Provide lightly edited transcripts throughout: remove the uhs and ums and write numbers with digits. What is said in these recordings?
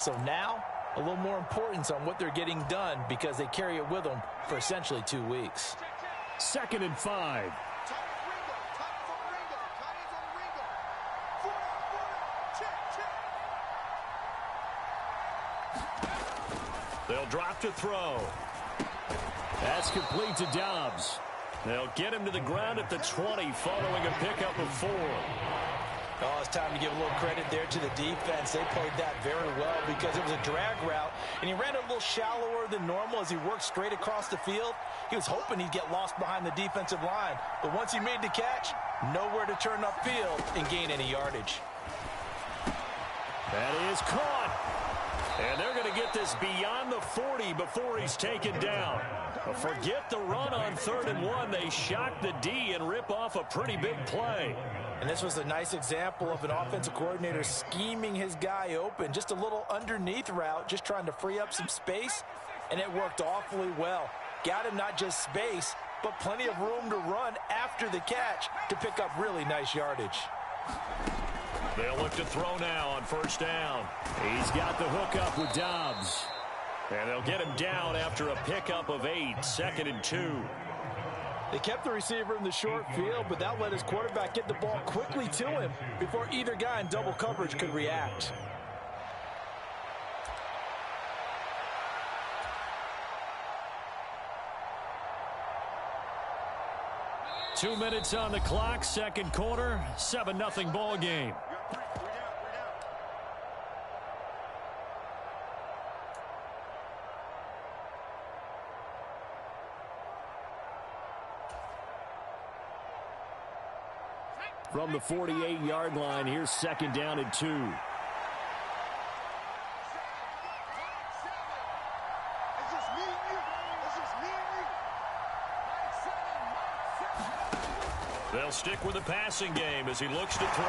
So now, a little more importance on what they're getting done because they carry it with them for essentially 2 weeks. 2nd and 5. They'll drop to throw. That's complete to Dobbs. They'll get him to the ground at the 20 following a pickup of 4. Oh, it's time to give a little credit there to the defense. They played that very well because it was a drag route, and he ran it a little shallower than normal as he worked straight across the field. He was hoping he'd get lost behind the defensive line, but once he made the catch, nowhere to turn upfield and gain any yardage. That is caught. And they're going to get this beyond the 40 before he's taken down. But forget the run on 3rd and 1. They shock the D and rip off a pretty big play. And this was a nice example of an offensive coordinator scheming his guy open. Just a little underneath route, just trying to free up some space, and it worked awfully well. Got him not just space, but plenty of room to run after the catch to pick up really nice yardage. They'll look to throw now on 1st down. He's got the hookup with Dobbs. And they'll get him down after a pickup of 8, 2nd and 2. They kept the receiver in the short field, but that let his quarterback get the ball quickly to him before either guy in double coverage could react. Two minutes on the clock, 2nd quarter, 7-0 ball game. From the 48-yard line, here's 2nd down and 2. They'll stick with the passing game as he looks to throw.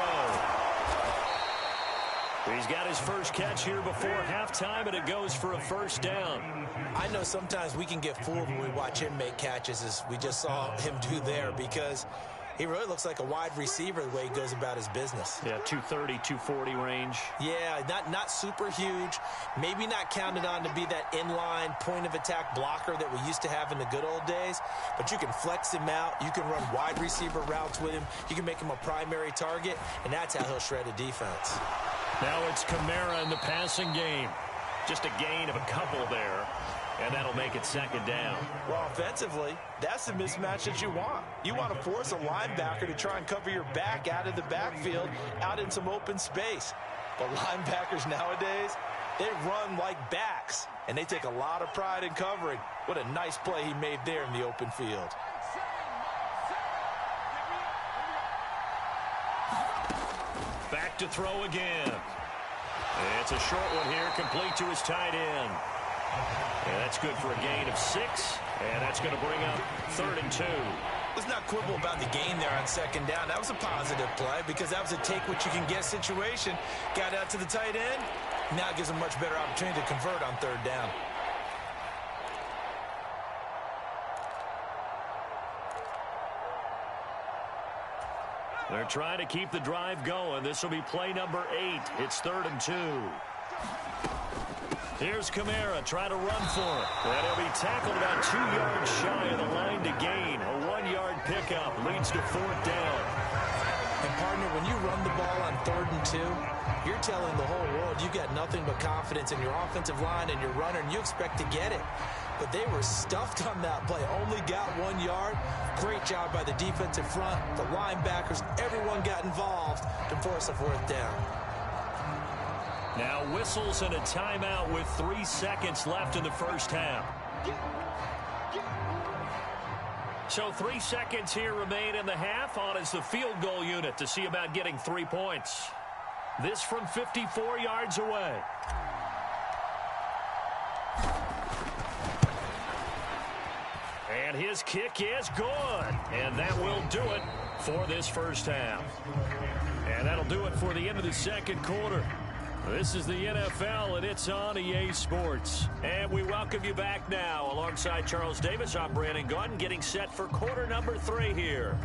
He's got his first catch here before halftime, and it goes for a 1st down. I know sometimes we can get fooled when we watch him make catches, as we just saw him do there, because he really looks like a wide receiver the way he goes about his business. Yeah, 230, 240 range. Yeah, not super huge. Maybe not counted on to be that inline point-of-attack blocker that we used to have in the good old days. But you can flex him out. You can run wide receiver routes with him. You can make him a primary target, and that's how he'll shred a defense. Now it's Kamara in the passing game. Just a gain of a couple there. And that'll make it 2nd down. Well, offensively, that's the mismatch that you want. You want to force a linebacker to try and cover your back out of the backfield, out in some open space. But linebackers nowadays, they run like backs, and they take a lot of pride in covering. What a nice play he made there in the open field. Back to throw again. It's a short one here, complete to his tight end. And that's good for a gain of 6, and that's going to bring up 3rd and 2. Let's not quibble about the gain there on 2nd down. That was a positive play because that was a take-what-you-can-get situation. Got out to the tight end. Now it gives him a much better opportunity to convert on 3rd down. They're trying to keep the drive going. This will be play number 8. It's 3rd and 2. Here's Kamara trying to run for it. And he'll be tackled about 2 yards shy of the line to gain. A 1-yard pickup leads to 4th down. And, partner, when you run the ball on 3rd and 2, you're telling the whole world you got nothing but confidence in your offensive line and your runner, and you expect to get it. But they were stuffed on that play. Only got 1 yard. Great job by the defensive front. The linebackers, everyone got involved to force a 4th down. Now whistles and a timeout with 3 seconds left in the first half. So 3 seconds here remain in the half. On is the field goal unit to see about getting 3 points. This from 54 yards away. And his kick is good. And that will do it for this first half. And that'll do it for the end of the 2nd quarter. This is the NFL, and it's on EA Sports. And we welcome you back now. Alongside Charles Davis, I'm Brandon Gaudin, getting set for quarter number 3 here.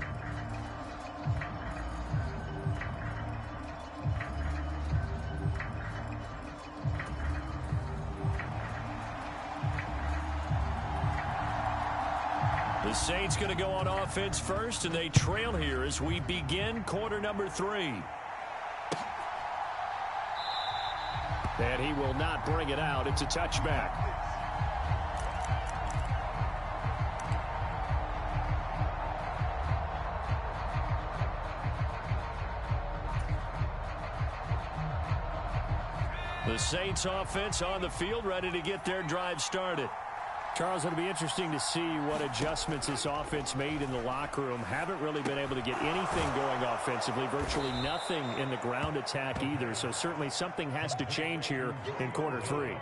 The Saints going to go on offense first, and they trail here as we begin quarter number 3. And he will not bring it out. It's a touchback. The Saints offense on the field, ready to get their drive started. Charles, it'll be interesting to see what adjustments this offense made in the locker room. Haven't really been able to get anything going offensively, virtually nothing in the ground attack either. So certainly something has to change here in quarter 3.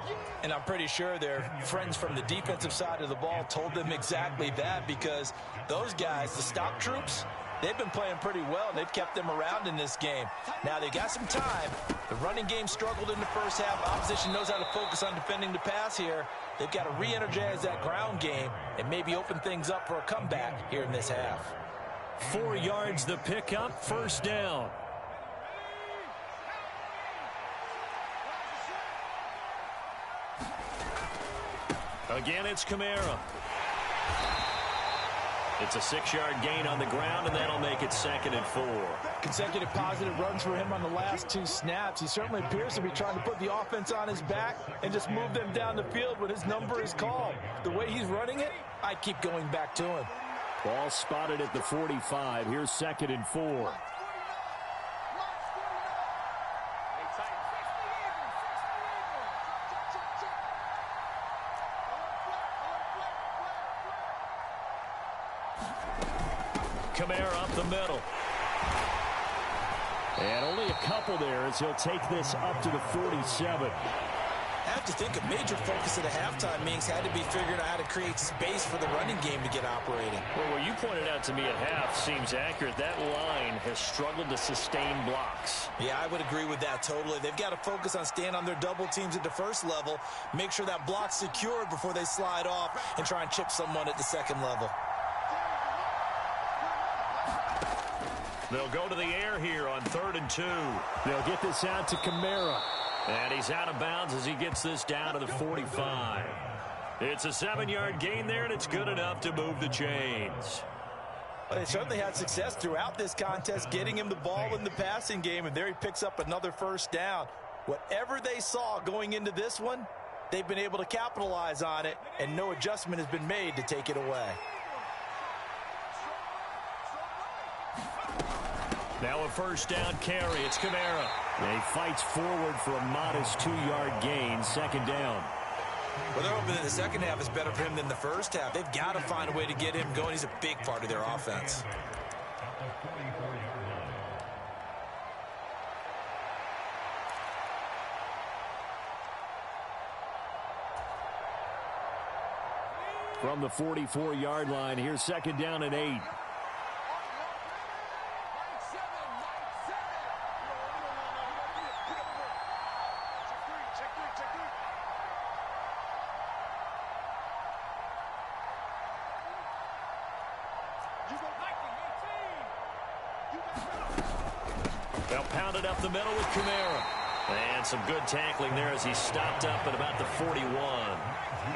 And I'm pretty sure their friends from the defensive side of the ball told them exactly that, because those guys, the stop troops, they've been playing pretty well, and they've kept them around in this game. Now, they got some time. The running game struggled in the first half. Opposition knows how to focus on defending the pass here. They've got to re-energize that ground game and maybe open things up for a comeback here in this half. 4 yards the pickup, first down. Again, it's Kamara. It's a 6-yard gain on the ground, and that'll make it 2nd and 4. Consecutive positive runs for him on the last 2 snaps. He certainly appears to be trying to put the offense on his back and just move them down the field when his number is called. The way he's running it, I keep going back to him. Ball spotted at the 45. Here's 2nd and 4. Kamara up the middle. And only a couple there as he'll take this up to the 47. I have to think a major focus of the halftime meetings had to be figuring out how to create space for the running game to get operating. Well, what you pointed out to me at half seems accurate. That line has struggled to sustain blocks. Yeah, I would agree with that totally. They've got to focus on staying on their double teams at the first level, make sure that block's secured before they slide off and try and chip someone at the second level. They'll go to the air here on 3rd and 2. They'll get this out to Kamara. And he's out of bounds as he gets this down to the 45. It's a 7-yard gain there, and it's good enough to move the chains. Well, they certainly had success throughout this contest, getting him the ball in the passing game, and there he picks up another first down. Whatever they saw going into this one, they've been able to capitalize on it, and no adjustment has been made to take it away. Now a first down carry. It's Kamara. He fights forward for a modest 2-yard gain. 2nd down. Well, they're hoping that the second half is better for him than the first half. They've got to find a way to get him going. He's a big part of their offense. From the 44-yard line, here's 2nd down and 8. They'll pound it up the middle with Kamara. And some good tackling there as he stopped up at about the 41.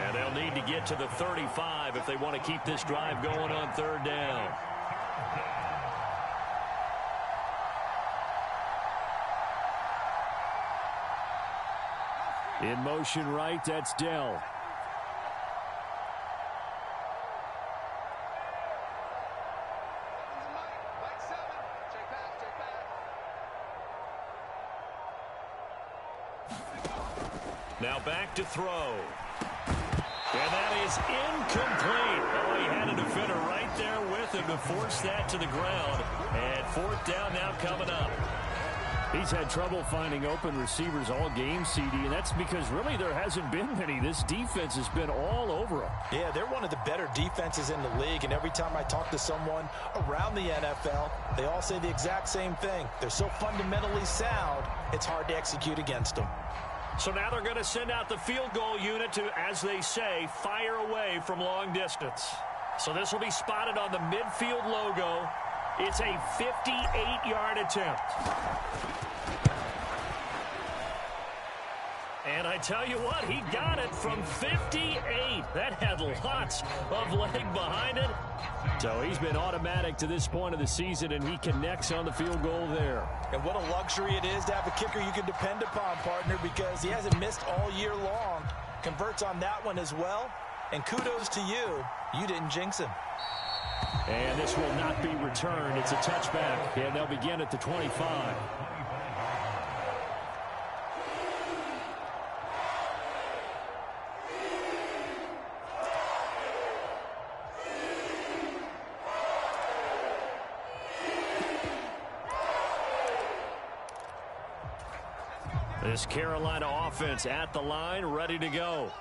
And they'll need to get to the 35 if they want to keep this drive going on 3rd down. In motion right, that's Dell. Now back to throw. And that is incomplete. Oh, he had a defender right there with him to force that to the ground. And 4th down now coming up. He's had trouble finding open receivers all game, CD, and that's because really there hasn't been many. This defense has been all over him. Yeah, they're one of the better defenses in the league, and every time I talk to someone around the NFL, they all say the exact same thing. They're so fundamentally sound, it's hard to execute against them. So now they're going to send out the field goal unit to, as they say, fire away from long distance. So this will be spotted on the midfield logo. It's a 58-yard attempt. And I tell you what, he got it from 58. That had lots of leg behind it. So he's been automatic to this point of the season, and he connects on the field goal there. And what a luxury it is to have a kicker you can depend upon, partner, because he hasn't missed all year long. Converts on that one as well. And kudos to you. You didn't jinx him. And this will not be returned. It's a touchback, and they'll begin at the 25. This Carolina offense at the line, ready to go.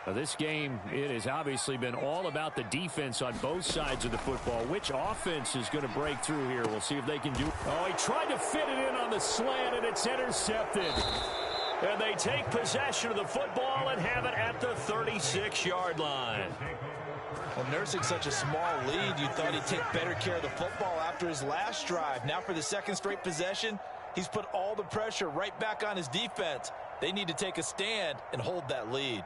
Now this game, it has obviously been all about the defense on both sides of the football. Which offense is going to break through here? We'll see if they can do it. Oh, he tried to fit it in on the slant, and it's intercepted. And they take possession of the football and have it at the 36-yard line. Well, nursing such a small lead, you thought he'd take better care of the football after his last drive. Now for the second straight possession, he's put all the pressure right back on his defense. They need to take a stand and hold that lead.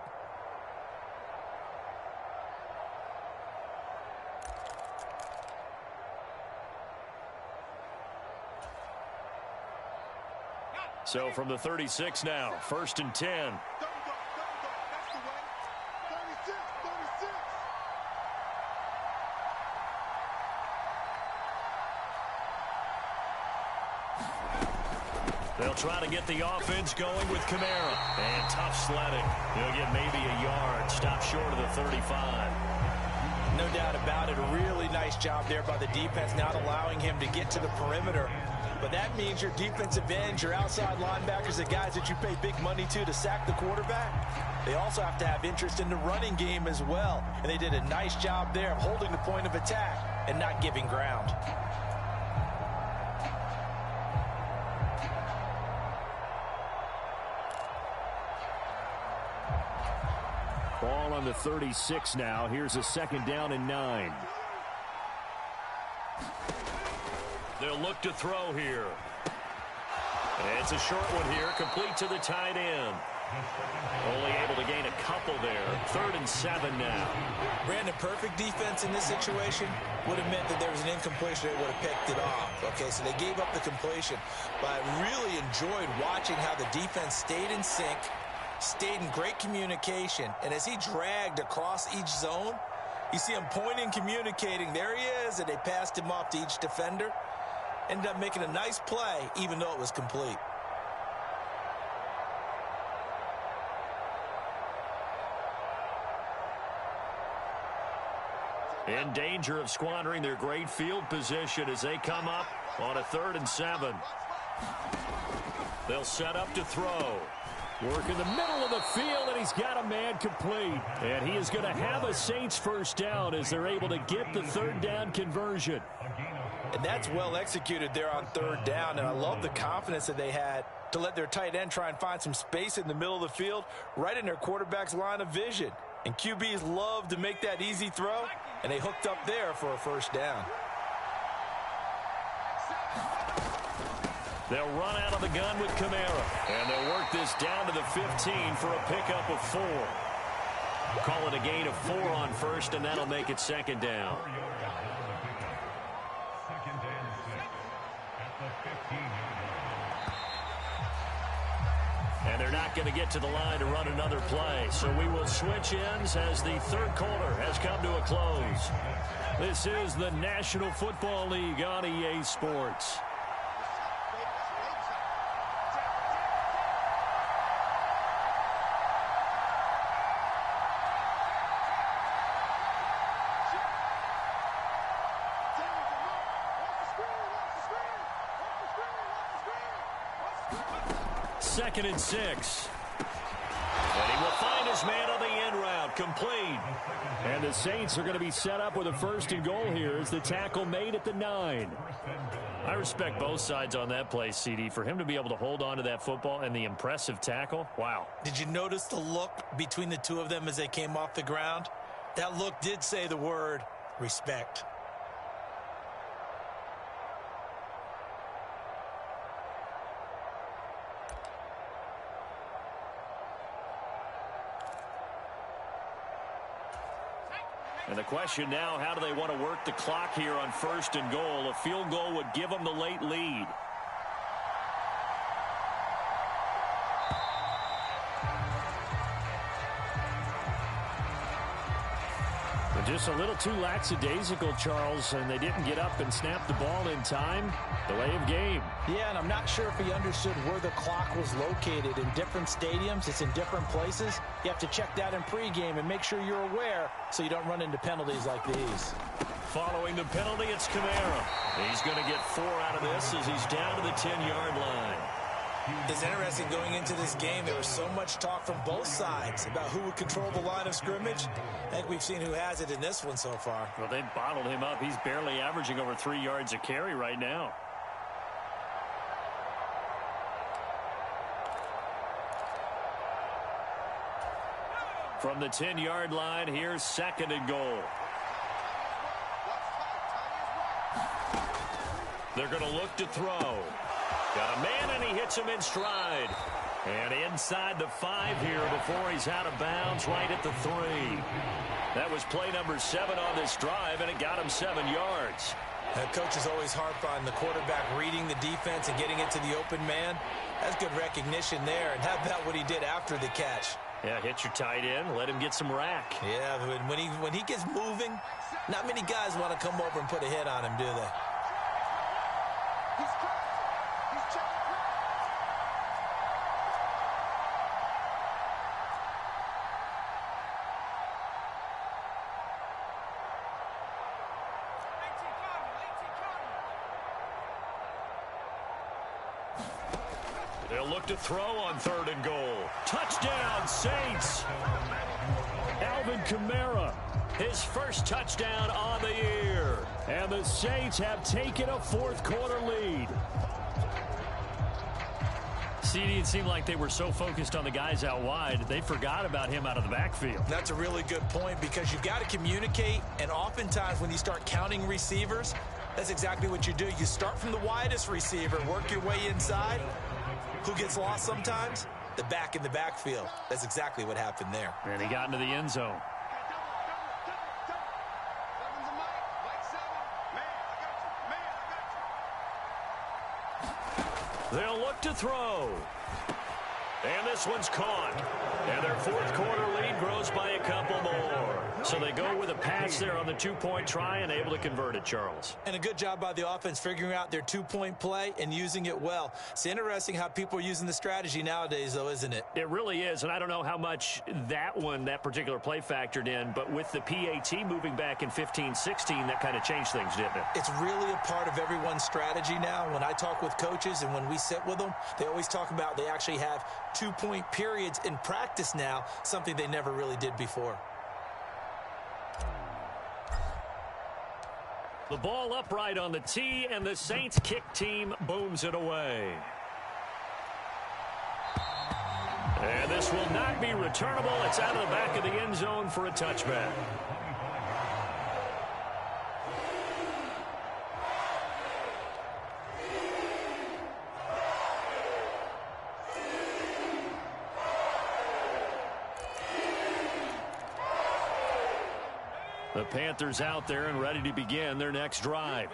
So from the 36 now, 1st and 10. They'll try to get the offense going with Kamara. And tough sledding. He'll get maybe a yard. Stop short of the 35. No doubt about it. A really nice job there by the defense, not allowing him to get to the perimeter. But that means your defensive ends, your outside linebackers, the guys that you pay big money to sack the quarterback, they also have to have interest in the running game as well. And they did a nice job there of holding the point of attack and not giving ground. Ball on the 36 now. Here's a 2nd down and 9. They'll look to throw here. It's a short one here, complete to the tight end. Only able to gain a couple there. 3rd and 7 now. Brandon, perfect defense in this situation would have meant that there was an incompletion. They would have picked it off. Okay, so they gave up the completion. But I really enjoyed watching how the defense stayed in sync, stayed in great communication. And as he dragged across each zone, you see him pointing, communicating. There he is, and they passed him off to each defender. Ended up making a nice play, even though it was complete. In danger of squandering their great field position as they come up on a 3rd and 7. They'll set up to throw. Work in the middle of the field, and he's got a man complete. And he is going to have a Saints 1st down as they're able to get the 3rd down conversion. And that's well executed there on 3rd down. And I love the confidence that they had to let their tight end try and find some space in the middle of the field, right in their quarterback's line of vision. And QBs love to make that easy throw, and they hooked up there for a 1st down. They'll run out of the gun with Kamara. And they'll work this down to the 15 for a pickup of 4. Call it a gain of 4 on 1st, and that'll make it 2nd down. And they're not going to get to the line to run another play. So we will switch ends as the 3rd quarter has come to a close. This is the National Football League on EA Sports. Second and 6. And he will find his man on the end route. Complete. And the Saints are going to be set up with a 1st and goal here as the tackle made at the 9. I respect both sides on that play, CD. For him to be able to hold on to that football and the impressive tackle, wow. Did you notice the look between the two of them as they came off the ground? That look did say the word respect. And the question now, how do they want to work the clock here on 1st and goal? A field goal would give them the late lead. Just a little too lackadaisical, Charles, and they didn't get up and snap the ball in time. Delay of game. Yeah, and I'm not sure if he understood where the clock was located. In different stadiums, it's in different places. You have to check that in pregame and make sure you're aware so you don't run into penalties like these. Following the penalty, it's Kamara. He's going to get 4 out of this as he's down to the 10-yard line. It's interesting going into this game. There was so much talk from both sides about who would control the line of scrimmage. I think we've seen who has it in this one so far. Well, they bottled him up. He's barely averaging over 3 yards a carry right now. From the 10-yard line, here's 2nd and goal. They're going to look to throw. Got a man, and he hits him in stride. And inside the 5 here before he's out of bounds, right at the 3. That was play number 7 on this drive, and it got him 7 yards. Coaches always harp on the quarterback reading the defense and getting it to the open man. That's good recognition there. And how about what he did after the catch? Yeah, hit your tight end, let him get some rack. Yeah, when he gets moving, not many guys want to come over and put a hit on him, do they? They'll look to throw on 3rd and goal. Touchdown, Saints! Alvin Kamara, his first touchdown on the year. And the Saints have taken a 4th quarter lead. CD, it seemed like they were so focused on the guys out wide, they forgot about him out of the backfield. That's a really good point because you've got to communicate, and oftentimes when you start counting receivers, that's exactly what you do. You start from the widest receiver, work your way inside. Who gets lost sometimes? The back in the backfield. That's exactly what happened there. And he got into the end zone. They'll look to throw. And this one's caught. And their 4th quarter lead grows by a couple more. So they go with a pass there on the 2-point try and able to convert it, Charles. And a good job by the offense figuring out their 2-point play and using it well. It's interesting how people are using the strategy nowadays, though, isn't it? It really is, and I don't know how much that particular play factored in, but with the PAT moving back in 15-16, that kind of changed things, didn't it? It's really a part of everyone's strategy now. When I talk with coaches and when we sit with them, they always talk about they actually have 2-point periods in practice now, something they never really did before. The ball upright on the tee, and the Saints kick team booms it away. And this will not be returnable. It's out of the back of the end zone for a touchback. The Panthers out there and ready to begin their next drive.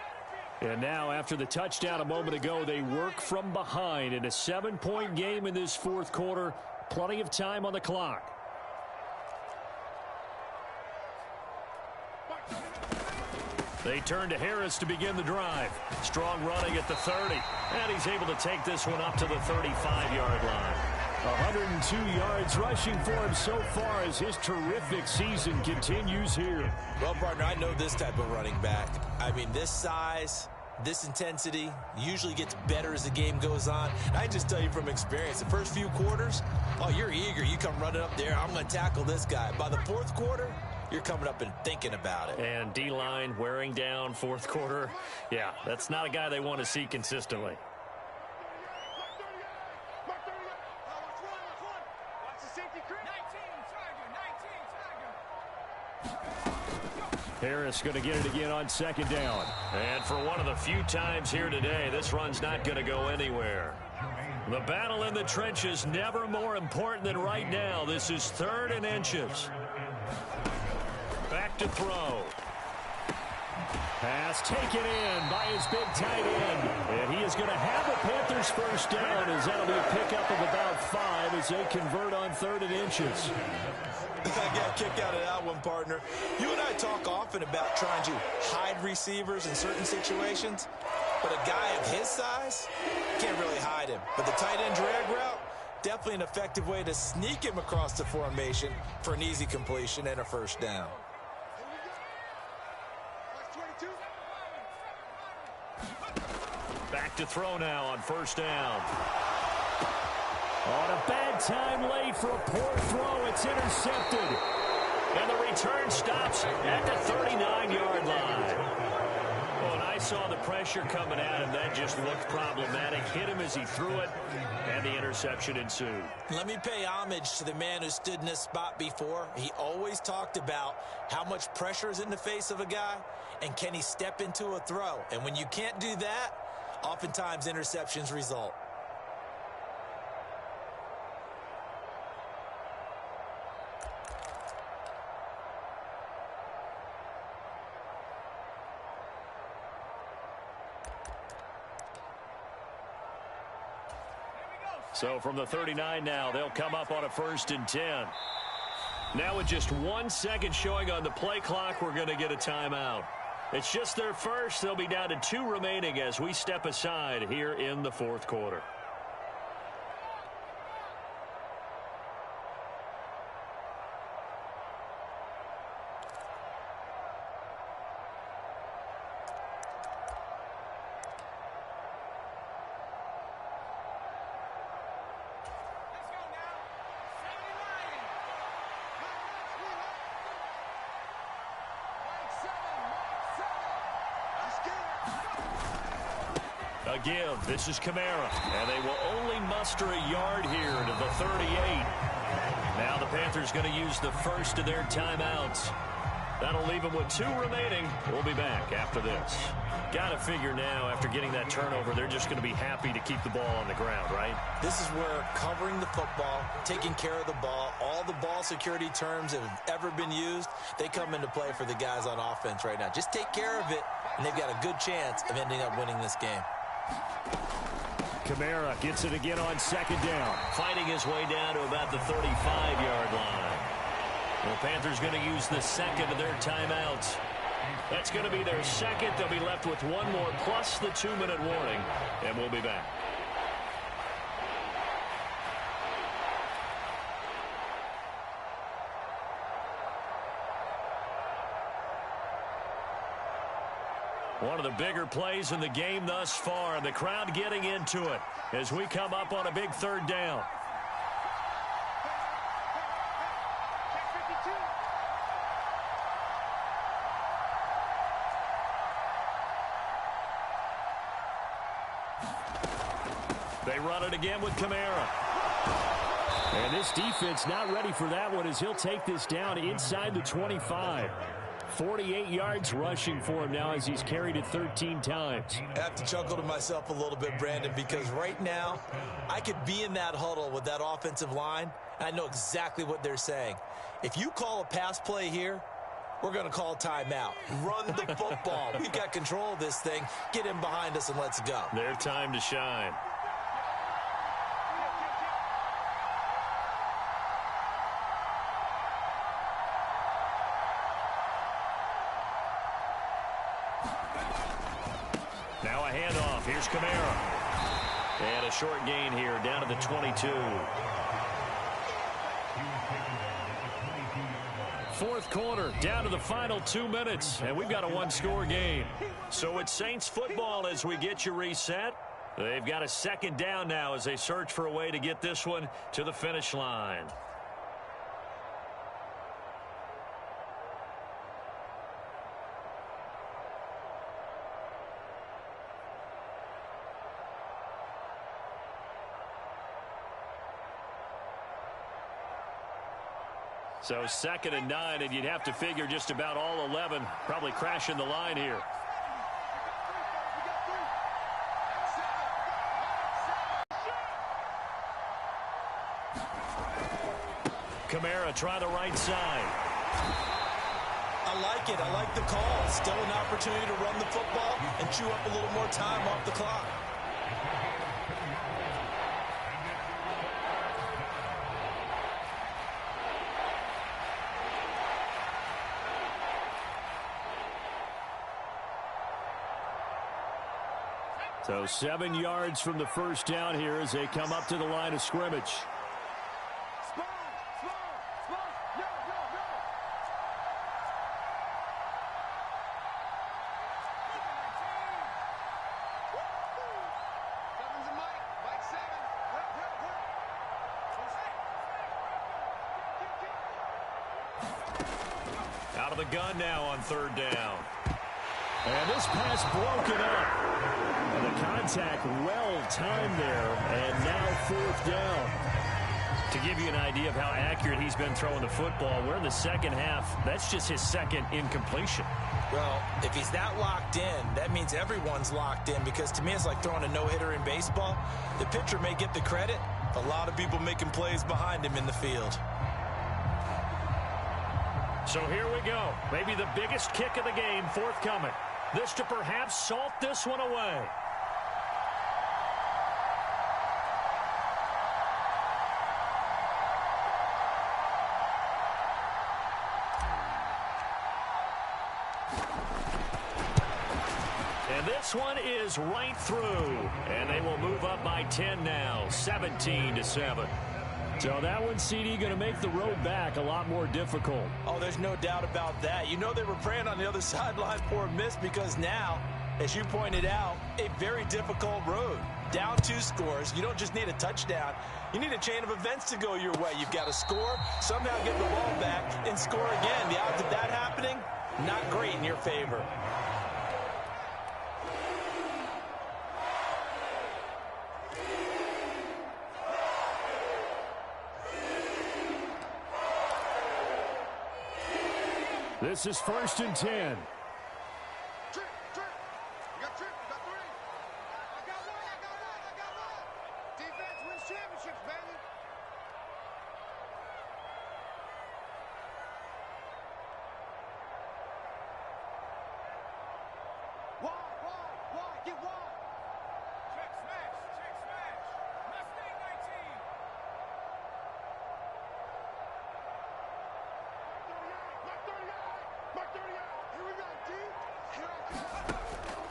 And now, after the touchdown a moment ago, they work from behind in a 7-point game in this 4th quarter. Plenty of time on the clock. They turn to Harris to begin the drive. Strong running at the 30. And he's able to take this one up to the 35-yard line. 102 yards rushing for him so far as his terrific season continues here. Well, partner, I know this type of running back. I mean, this size, this intensity usually gets better as the game goes on. I just tell you from experience, the first few quarters, oh, you're eager. You come running up there, I'm going to tackle this guy. By the 4th quarter, you're coming up and thinking about it. And D-line wearing down 4th quarter. Yeah, that's not a guy they want to see consistently. Harris going to get it again on 2nd down. And for one of the few times here today, this run's not going to go anywhere. The battle in the trenches never more important than right now. This is 3rd and inches. Back back to throw. Pass taken in by his big tight end. And he is going to have the Panthers first down, as that'll be a pickup of about 5 as they convert on 3rd and inches. I got a kick out of that one, partner. You and I talk often about trying to hide receivers in certain situations, but a guy of his size can't really hide him. But the tight end drag route, definitely an effective way to sneak him across the formation for an easy completion and a first down. Back to throw now on first down. On a bad time late for a poor throw. It's intercepted. And the return stops at the 39-yard line. Oh, and I saw the pressure coming at him. That just looked problematic. Hit him as he threw it, and the interception ensued. Let me pay homage to the man who stood in this spot before. He always talked about how much pressure is in the face of a guy, and can he step into a throw. And when you can't do that, oftentimes interceptions result. So from the 39 now, they'll come up on a 1st and 10. Now with just 1 second showing on the play clock, we're going to get a timeout. It's just their first. They'll be down to 2 remaining as we step aside here in the 4th quarter. Again, this is Kamara, and they will only muster a yard here to the 38. Now the Panthers going to use the first of their timeouts. That'll leave them with 2 remaining. We'll be back after this. Got to figure now, after getting that turnover, they're just going to be happy to keep the ball on the ground, right? This is where covering the football, taking care of the ball, all the ball security terms that have ever been used, they come into play for the guys on offense right now. Just take care of it, and they've got a good chance of ending up winning this game. Kamara gets it again on 2nd down. Fighting his way down to about the 35-yard line. The Panthers going to use the second of their timeouts. That's going to be their second. They'll be left with 1 more plus the 2-minute warning, and we'll be back. One of the bigger plays in the game thus far, and the crowd getting into it as we come up on a big 3rd down. They run it again with Kamara. And this defense not ready for that one as he'll take this down inside the 25. 48 yards rushing for him now as he's carried it 13 times. I have to chuckle to myself a little bit, Brandon, because right now I could be in that huddle with that offensive line, and I know exactly what they're saying. If you call a pass play here, we're going to call timeout. Run the football. We've got control of this thing. Get him behind us and let's go. Their time to shine. Now a handoff. Here's Kamara. And a short gain here down to the 22. 4th quarter, down to the final 2 minutes, and we've got a 1-score game. So it's Saints football as we get you reset. They've got a 2nd down now as they search for a way to get this one to the finish line. So 2nd and 9, and you'd have to figure just about all 11 probably crashing the line here. Kamara try the right side. I like it. I like the call. Still an opportunity to run the football and chew up a little more time off the clock. So 7 yards from the first down here as they come up to the line of scrimmage. Out of the gun now on third down. And this pass broken up. And the contact well timed there. And now fourth down. To give you an idea of how accurate he's been throwing the football, we're in the second half. That's just his second incompletion. Well, if he's that locked in, that means everyone's locked in, because to me it's like throwing a no-hitter in baseball. The pitcher may get the credit. A lot of people making plays behind him in the field. So here we go. Maybe the biggest kick of the game forthcoming. This to perhaps salt this one away. And this one is right through. And they will move up by 10 now, 17-7. So that one, CD, going to make the road back a lot more difficult. Oh, there's no doubt about that. You know they were praying on the other sideline for a miss, because now, as you pointed out, a very difficult road. Down 2 scores. You don't just need a touchdown. You need a chain of events to go your way. You've got to score, somehow get the ball back, and score again. The odds of that happening, not great in your favor. This is 1st and 10.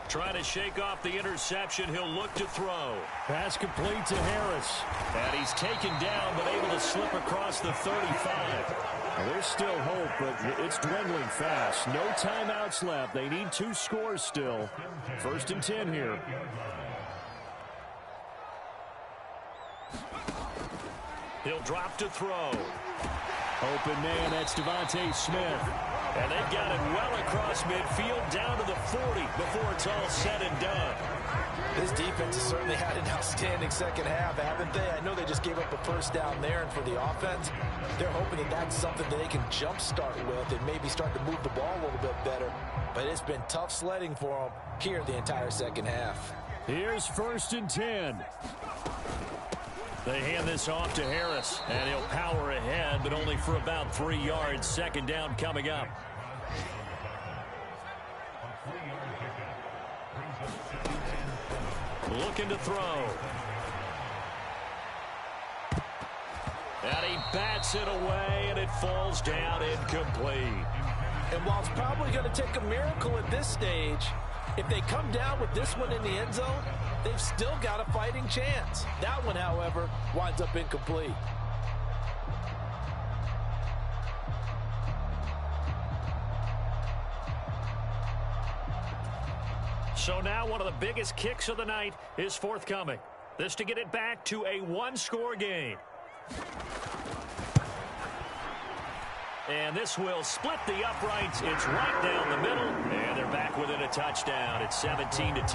Trying to shake off the interception. He'll look to throw. Pass complete to Harris. And he's taken down, but able to slip across the 35. Well, there's still hope, but it's dwindling fast. No timeouts left. They need 2 scores still. 1st and 10 here. He'll drop to throw. Open man, that's Devontae Smith. And they've got it well across midfield, down to the 40 before it's all said and done. This defense has certainly had an outstanding second half, haven't they? I know they just gave up a first down there, and for the offense, they're hoping that that's something that they can jumpstart with and maybe start to move the ball a little bit better. But it's been tough sledding for them here the entire second half. Here's 1st and 10. They hand this off to Harris, and he'll power ahead, but only for about 3 yards. Second down coming up. Looking to throw. And he bats it away, and it falls down incomplete. And while it's probably going to take a miracle at this stage, if they come down with this one in the end zone, they've still got a fighting chance. That one, however, winds up incomplete. So now one of the biggest kicks of the night is forthcoming. This to get it back to a 1-score game. And this will split the uprights. It's right down the middle, and they're back within a touchdown. It's 17-10.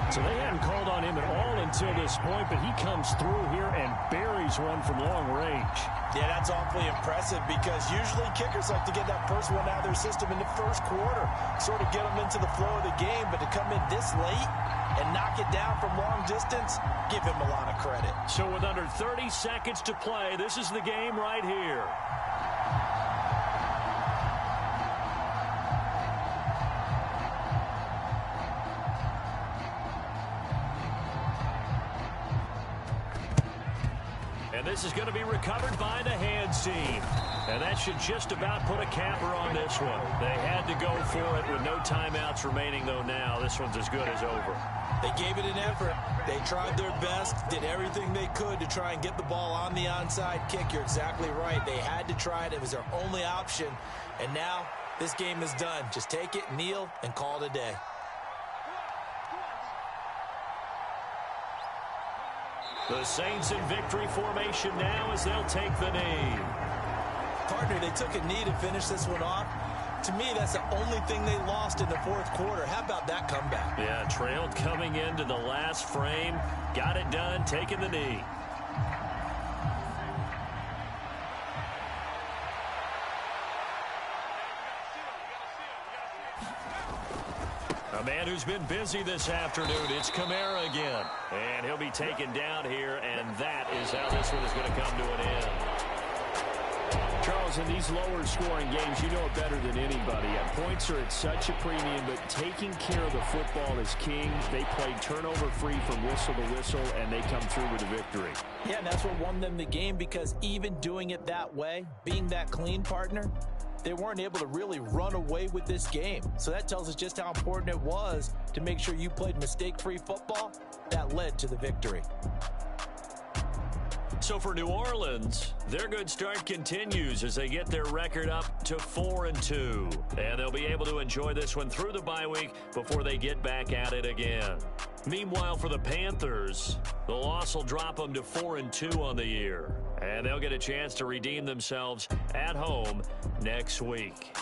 So they hadn't called on him at all until this point, but he comes through here and buries one from long range. Yeah, that's awfully impressive, because usually kickers like to get that first one out of their system in the first quarter, sort of get them into the flow of the game, but to come in this late and knock it down from long distance, give him a lot of credit. So with under 30 seconds to play, this is the game right here. This is going to be recovered by the hands team. And that should just about put a capper on this one. They had to go for it with no timeouts remaining, though now. This one's as good as over. They gave it an effort. They tried their best, did everything they could to try and get the ball on the onside kick. You're exactly right. They had to try it. It was their only option. And now this game is done. Just take it, kneel, and call it a day. The Saints in victory formation now as they'll take the knee. Partner, they took a knee to finish this one off. To me, that's the only thing they lost in the fourth quarter. How about that comeback? Yeah, trailed coming into the last frame. Got it done, taking the knee. A man who's been busy this afternoon, it's Kamara again. And he'll be taken down here, and that is how this one is going to come to an end. Charles, in these lower-scoring games, you know it better than anybody. Points are at such a premium, but taking care of the football is king. They played turnover-free from whistle to whistle, and they come through with a victory. Yeah, and that's what won them the game, because even doing it that way, being that clean, partner, they weren't able to really run away with this game. So that tells us just how important it was to make sure you played mistake-free football. That led to the victory. So for New Orleans, their good start continues as they get their record up to 4-2. And they'll be able to enjoy this one through the bye week before they get back at it again. Meanwhile, for the Panthers, the loss will drop them to 4-2 on the year. And they'll get a chance to redeem themselves at home next week.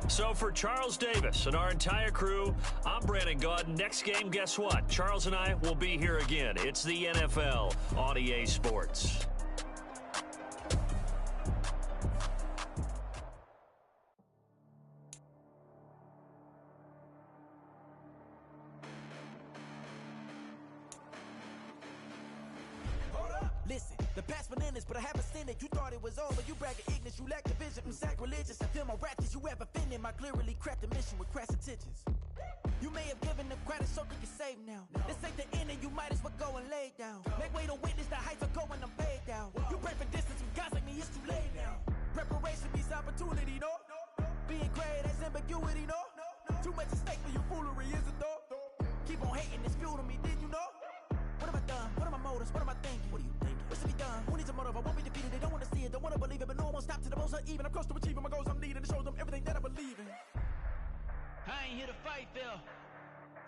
So for Charles Davis and our entire crew, I'm Brandon Gaudin. Next game, guess what? Charles and I will be here again. It's the NFL on EA Sports. Listen, the past bananas, but I haven't seen it. You thought it was over, you bragging ignorance, you lack the vision. I'm sacrilegious, I feel my raptors, you ever offended my clearly crafted mission with crass intentions. You may have given them credit so you can save now. This ain't the end and you might as well go and lay down. Make way to witness the heights are going, I'm paid down. You pray for distance from guys like me, it's too late now. Preparation means opportunity, no? Being great has ambiguity, no? Too much at stake for your foolery, is it though? Keep on hating, it's fuel to me, did you know? What have I done? What are my motives? What am I thinking? What do you think? What's to be done? Who needs a motive? I won't be defeated. They don't want to see it, don't want to believe it, but no one won't stop to the most uneven. I'm close to achieving my goals. I'm needing to show them everything that I believe in. I ain't here to fight, Phil.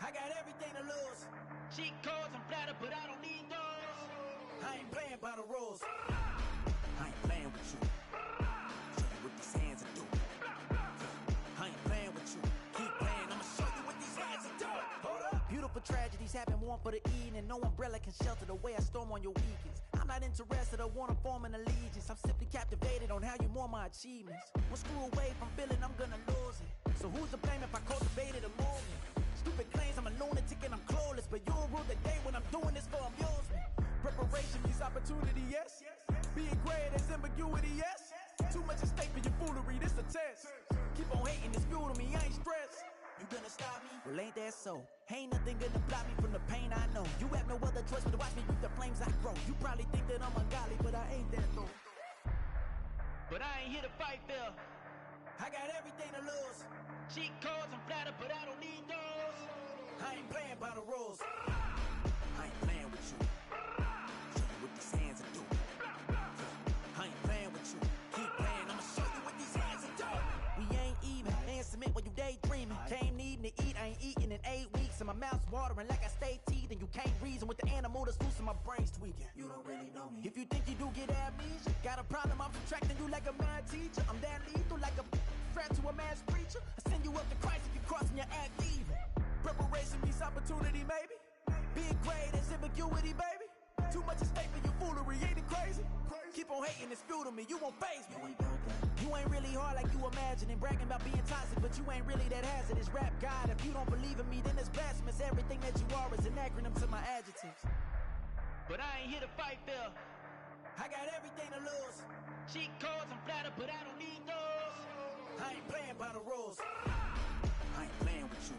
I got everything to lose. Cheat codes, I'm flattered, but I don't need those. I ain't playing by the rules. I ain't playing with you. Show you what these hands are doing. I ain't playing with you. Keep playing, I'ma show you what these hands are doing. Hold up. Beautiful tragedies happen, one for the evening. No umbrella can shelter the way I storm on your weekends. I'm not interested, I wanna form an allegiance. I'm simply captivated on how you more my achievements. One screw away from feeling I'm gonna lose it. So who's to blame if I cultivated a movement? Stupid claims I'm a lunatic and I'm clueless, but you'll rule the day when I'm doing this for amusement. Preparation means opportunity, yes. Being great is ambiguity, yes. Too much at stake for your foolery, this a test. Keep on hating, it's fuel to me, I ain't stressed. You gonna stop me? Well, ain't that so? Ain't nothing gonna block me from the pain I know. You have no other choice but to watch me with the flames I grow. You probably think that I'm ungodly, but I ain't that though. But I ain't here to fight, Phil. I got everything to lose. Cheat codes, I'm flattered, but I don't need those. I ain't playing by the rules. I ain't playing with you. Show you what these hands are doing. I ain't playing with you. Keep playing, I'ma show you what these hands are doing. We ain't even. Ain't submit while you daydreaming. Came needing to eat, I ain't eating in 8 weeks. And my mouth's watering like I stay teeth. And you can't reason with the animal that's loose and my brain's tweaking. You don't really know me. If you think you do get amnesia, got a problem, I'm subtracting you like a mad teacher. I'm that lethal like a threat to a mass preacher. I send you up to Christ if you crossing your act evil. Preparation means opportunity, maybe. Being great is ambiguity, baby. Too much at stake for your foolery, ain't it crazy? Keep on hating, it's fuel to me, you won't faze me. You ain't really hard like you imagining. Bragging about being toxic, but you ain't really that hazardous. Rap God, if you don't believe in me, then it's blasphemous. Everything that you are is an acronym to my adjectives. But I ain't here to fight, Phil. I got everything to lose. Cheat codes, I'm flattered, but I don't need those. I ain't playing by the rules. I ain't playing with you.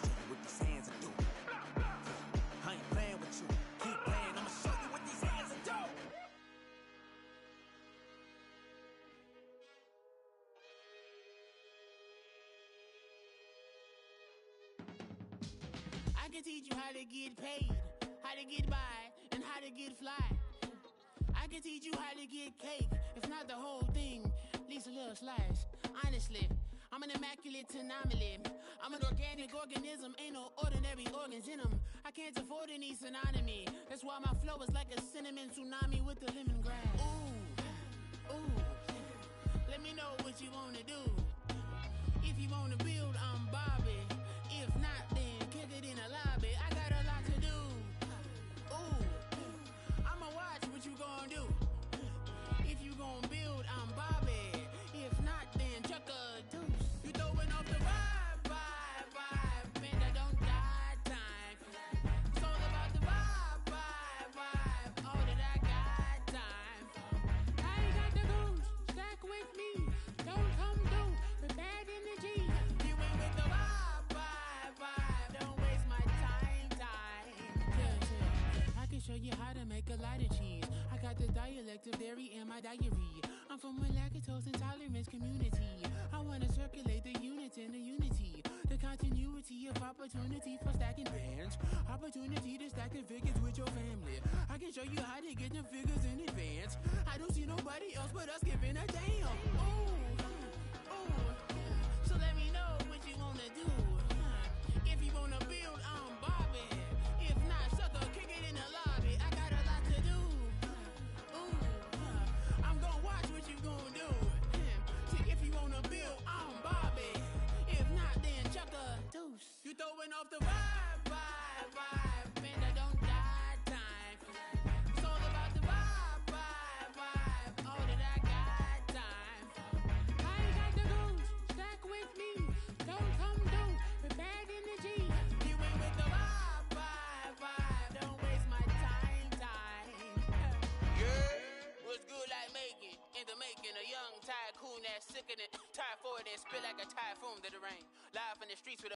Show you what these hands are doing. I ain't playing with you. Keep playing, I'ma show you what these hands are doing. can teach you how to get paid, how to get by, and how to get fly. I can teach you how to get cake, if not the whole thing, at least a little slice. Honestly, I'm an immaculate anomaly. I'm an organic organism, ain't no ordinary organs in them. I can't afford any synonymy. That's why my flow is like a cinnamon tsunami with the lemongrass. Ooh, ooh. Let me know what you wanna do. If you wanna build, I'm Bobby. If not, then kick it in the lobby. I got a lot to do. Ooh, I'ma watch what you gon' do. If you gon' build, I'm Bobby. If not, then chuck a deuce. You throwing off the vibe, vibe, vibe. Man, I don't die time. It's all about the vibe, vibe, vibe. All that I got time. I ain't got the goose. Stack with me. Don't come through with bad energy. You ain't with the vibe, vibe, vibe. Don't waste my time. Yeah. I can show you how to make a lot of cheese. I got the dialect of dairy in my diary. I'm from a lactose intolerance community. I wanna circulate the units in the unity. The continuity of opportunity for stacking bands. Opportunity to stack the figures with your family. I can show you how to get the figures in advance. I don't see nobody else but us giving a damn. Ooh, ooh. So let me know what you wanna do. If you wanna build, I'm Bobby. If not, sucker, kick it in the lobby. I got a lot to do. Ooh, I'm gonna watch what you gonna do. See, if you wanna build, I'm Bobby. If not, then chuck a deuce. You throwing off the vibe, vibe, vibe. Man, I don't die time. It's all about the vibe, vibe, vibe. All that I got time. I ain't got the goose. Stack with me. Don't come through with bad energy. You ain't with the vibe, vibe, vibe. Don't waste my time. Yeah, what's good like making? In the making, a young tycoon that's sick in it. Tired for it and spit like a typhoon to the rain. Live in the streets with a